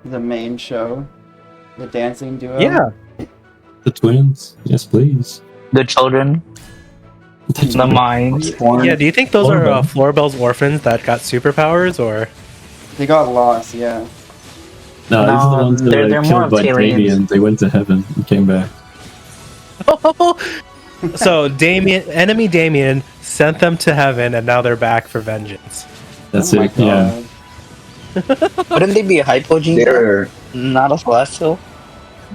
the main show, the dancing duo. Yeah. The twins. Yes, please. The children, the minds. Yeah, do you think those are Florbell. Florbell's orphans that got superpowers, or? They got lost. Yeah. No, these are the No, ones that they're were more killed by Talians. Damien. They went to heaven and came back. So enemy Damien sent them to heaven, and now they're back for vengeance. That's Oh my it. Yeah. God. Wouldn't they be a hypogene? They're Not a celestial.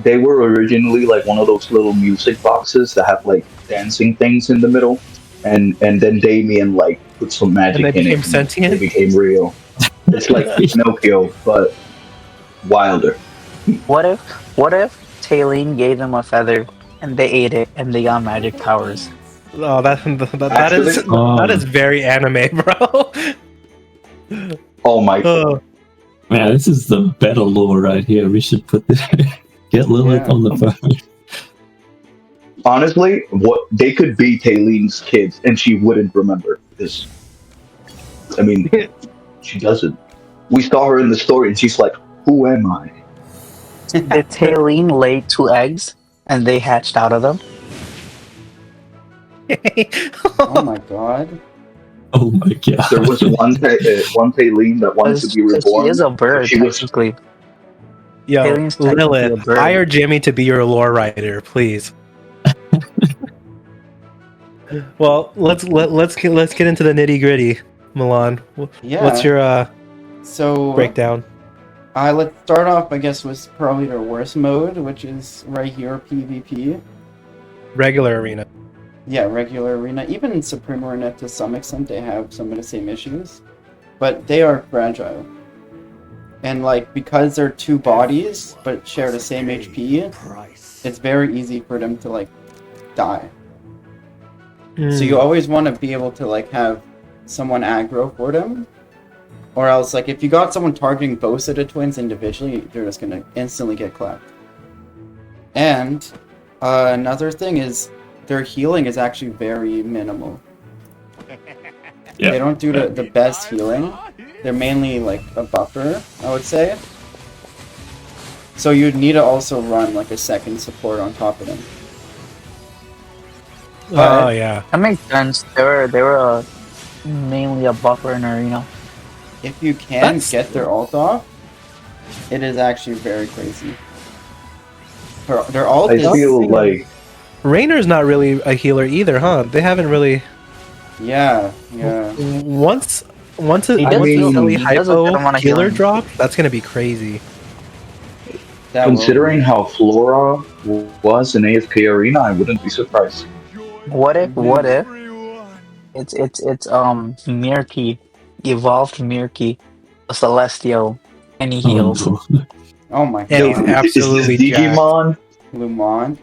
they were originally like one of those little music boxes that have like dancing things in the middle, and then Damien like put some magic And they in became it. sentient? They became real. It's like Pinocchio, but wilder. What if Taline gave them a feather and they ate it and they got magic powers? Oh, that Actually, that is very anime, bro. Oh my! Oh, Man, this is the better lore right here. We should put this. Get Lilith Yeah. on the phone. Honestly, what they could be Taylene's kids, and she wouldn't remember this. I mean, she doesn't. We saw her in the story, and she's like, "Who am I?" Did Taline lay 2 eggs and they hatched out of them? Oh my God. Oh my god. There was one Taylene that wanted to be Because reborn. she is a bird, She was- technically. Yo, Taline's technically a Lilith, bird. hire Jimmy to be your lore writer, please. Well, let's get into the nitty gritty, Milan. Yeah. What's your So breakdown? let's start off, I guess, with probably their worst mode, which is right here, PvP. Regular arena. Yeah, regular arena. Even in Supreme Arena, to some extent, they have some of the same issues. But they are fragile. And, like, because they're two bodies, but share the same HP, it's very easy for them to, like, die. So you always want to be able to, like, have someone aggro for them. Or else, like, if you got someone targeting both of the twins individually, they're just gonna instantly get clapped. And another thing is, their healing is actually very minimal. Yeah. They don't do the best healing. They're mainly, like, a buffer, I would say. So you'd need to also run, like, a second support on top of them. Oh yeah. That makes sense. They were mainly a buffer in arena. If you can That's- get their ult off, it is actually very crazy. Their ult I is... feel like Rainer's not really a healer either, huh? They haven't really Yeah. once He once does a heal- silly he does a good hypo amount of healer healing. drop, that's gonna be crazy. That will- considering how Flora was in AFK Arena, I wouldn't be surprised. What if it's Mirky, evolved Mirky, a celestial, and he heals. Oh, Oh my And he's god. absolutely Is this Digimon? Lumon.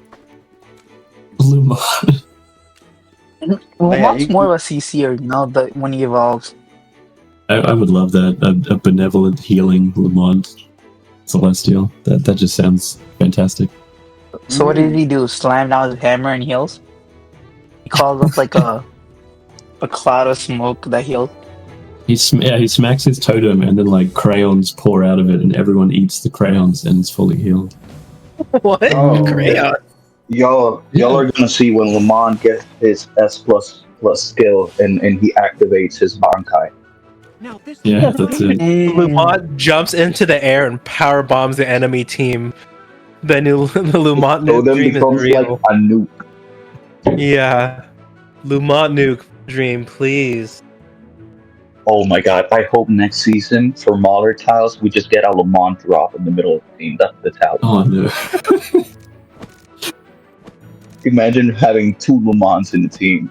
Lumon. Well, yeah, much you- more of a CC arena, but when he evolves. I would love that. A benevolent healing Lamont Celestial. That just sounds fantastic. So what did he do? Slam down his hammer and heals? He calls up like a cloud of smoke that heals. He smacks his totem and then like crayons pour out of it and everyone eats the crayons and it's fully healed. What? Oh. Crayon. Y'all are gonna see when Lamont gets his S plus skill and he activates his Bankai. Yeah, that's it. Lumont jumps into the air and power bombs the enemy team. The Lumont So nuke then dream is becomes like real. a nuke. Yeah. Lumont nuke dream, please. Oh my god, I hope next season for Mauler tiles we just get a Lamont drop in the middle of the team. That's the tile. Oh no. Imagine having 2 Lamonts in the team.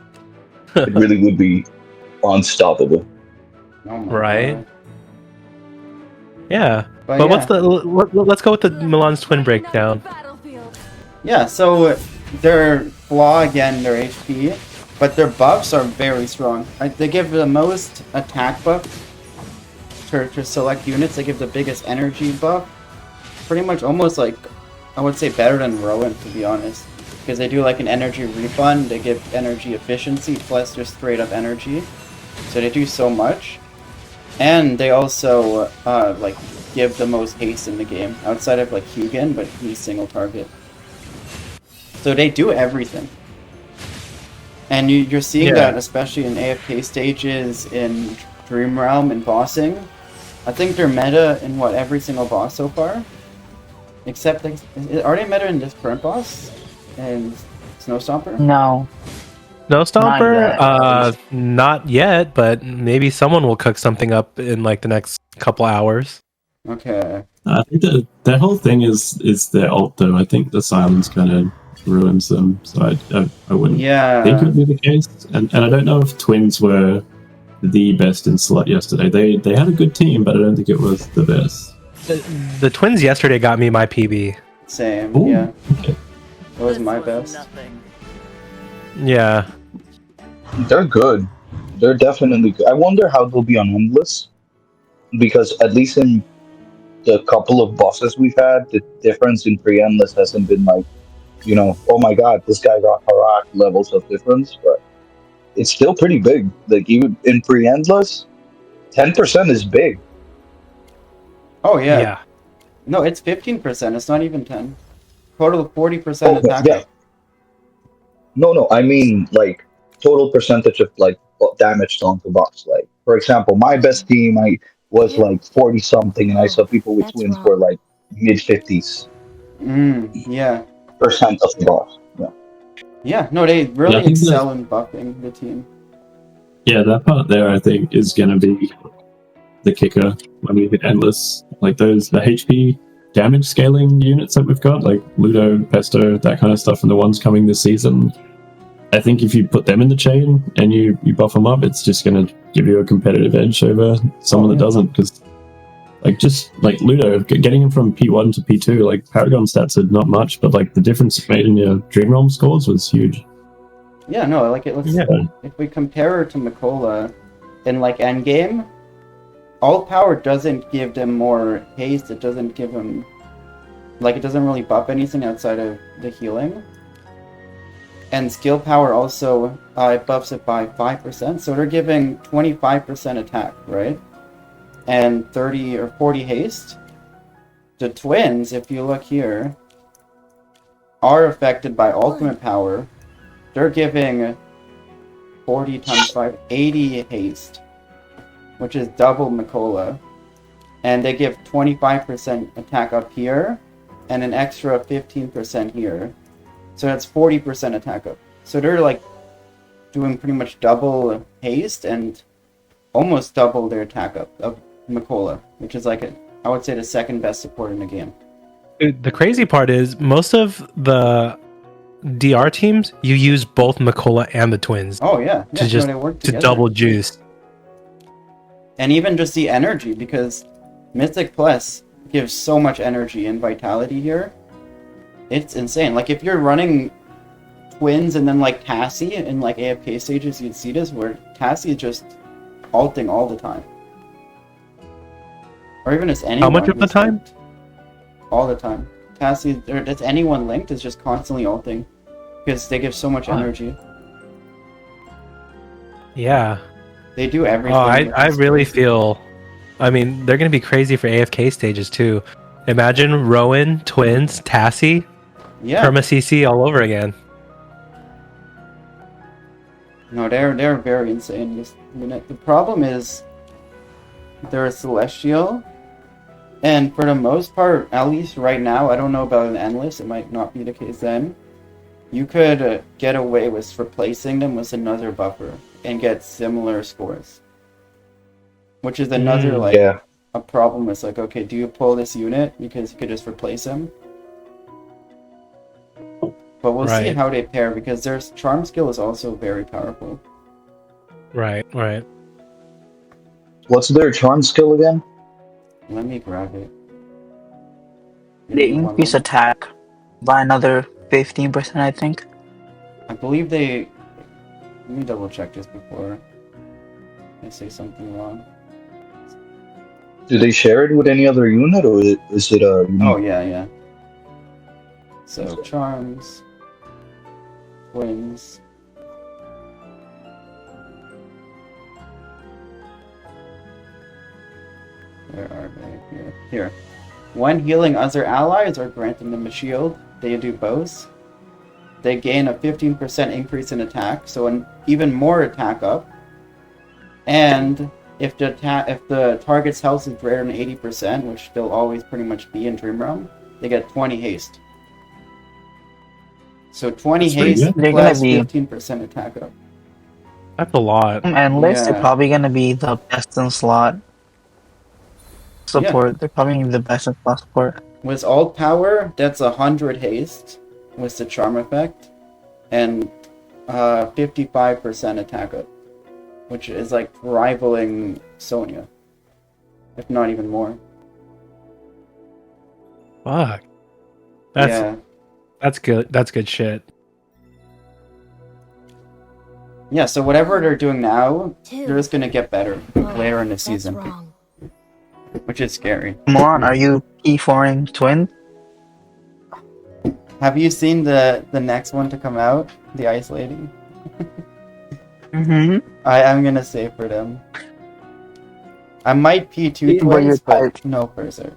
It really would be unstoppable. Oh my Right. god. Yeah. But, But yeah. what's the let's go with the Milan's twin breakdown. Yeah, so their flaw again, their HP, but their buffs are very strong. They give the most attack buff to select units. They give the biggest energy buff. Pretty much almost like, I would say better than Rowan, to be honest. Because they do like an energy refund, they give energy efficiency plus just straight up energy. So they do so much. And they also, like, give the most haste in the game, outside of like Hugin, but he's single target. So they do everything. And you're seeing that especially in AFK stages, in Dream Realm, and bossing. I think they're meta in what, every single boss so far? Except, like, are they meta in this current boss? And Snowstomper? No, No Stomper? yet. Not yet, but maybe someone will cook something up in like the next couple hours. Okay. I think that whole thing is their ult though. I think the silence kind of ruins them, so I wouldn't think it would be the case. And I don't know if Twins were the best in Slut yesterday. They had a good team, but I don't think it was the best. The Twins yesterday got me my PB. Same, Ooh, yeah. okay. That was my best. Yeah. They're good. They're definitely good. I wonder how they'll be on Endless, because at least in the couple of bosses we've had, the difference in pre-Endless hasn't been like, oh my god, this guy got Harak levels of difference, but it's still pretty big. Like, even in pre-Endless, 10% is big. Oh, yeah. No, it's 15%. It's not even 10. Total 40% Okay, attack yeah. up. No, I mean, like, total percentage of, like, damage done to boss. Like, for example, my best team, I was, like, 40-something, and I saw people with Twins were, like, mid-50s Yeah. percent of the boss. Yeah. Yeah, no, they Yeah, really I think excel in buffing the team. Yeah, that part there, I think, is going to be the kicker when we hit Endless. Like the HP damage scaling units that we've got, like Ludo, Pesto, that kind of stuff, and the ones coming this season. I think if you put them in the chain and you buff them up, it's just going to give you a competitive edge over someone that doesn't. Because, like Ludo, getting him from P1 to P2, like Paragon stats are not much, but like the difference it made in your Dream Realm scores was huge. Yeah, no, like if we compare her to Mikola in like endgame, Alt Power doesn't give them more haste, it doesn't give them, like, it doesn't really buff anything outside of the healing. And Skill Power also it buffs it by 5%, so they're giving 25% attack, right? And 30 or 40 haste. The Twins, if you look here, are affected by Ultimate Power. They're giving 40 times 5, 80 haste, which is double Mikola. And they give 25% attack up here, and an extra 15% here. So that's 40% attack up. So they're like doing pretty much double haste and almost double their attack up of Mikola, which is like, I would say, the second best support in the game. The crazy part is most of the DR teams, you use both Mikola and the Twins. Oh yeah, to just they work to together. double juice. And even just the energy, because Mythic Plus gives so much energy and vitality here. It's insane. Like, if you're running Twins and then like Cassie in like AFK stages, you'd see this where Cassie is just ulting all the time. Or even as anyone. How much of the time? Linked, all the time. Cassie, or that's anyone linked, is just constantly ulting because they give so much energy. Yeah. They do everything. Oh, I really feel. I mean, they're gonna be crazy for AFK stages too. Imagine Rowan, Twins, Tassie, Perma CC all over again. No, they're very insane this unit. The problem is they're a Celestial, and for the most part, at least right now, I don't know about an Endless, it might not be the case then, you could get away with replacing them with another buffer and get similar scores. Which is another, a problem. It's like, okay, do you pull this unit because you could just replace him? But we'll see how they pair, because their charm skill is also very powerful. Right. What's their charm skill again? Let me grab it. They increase attack by another 15%, I think. I believe they... Let me double check this before I say something wrong. Do they share it with any other unit, or is it a... Oh, yeah. So, charms... Twins... Where are they? Here. Here. When healing other allies or granting them a shield, they do both. They gain a 15% increase in attack, so an even more attack up. And if the target's health is greater than 80%, which they'll always pretty much be in Dream Realm, they get 20 haste. So 20 That's pretty haste good. plus They're gonna 15% attack up. That's a lot. Endless, Yeah. they're probably gonna be the best in slot support. They're probably gonna be the best in slot support. With alt power, that's 100 haste with the charm effect, and 55% attack up, which is like rivaling Sonya, if not even more. Fuck. Yeah. That's good. That's good shit. Yeah, so whatever they're doing now, Two. they're just gonna get better later in the That's season, wrong. which is scary. Moron, are you P4ing Twin? Have you seen the next one to come out? The Ice Lady? Mm-hmm. I'm gonna save for them. I might P2 What your twins, but type? no further.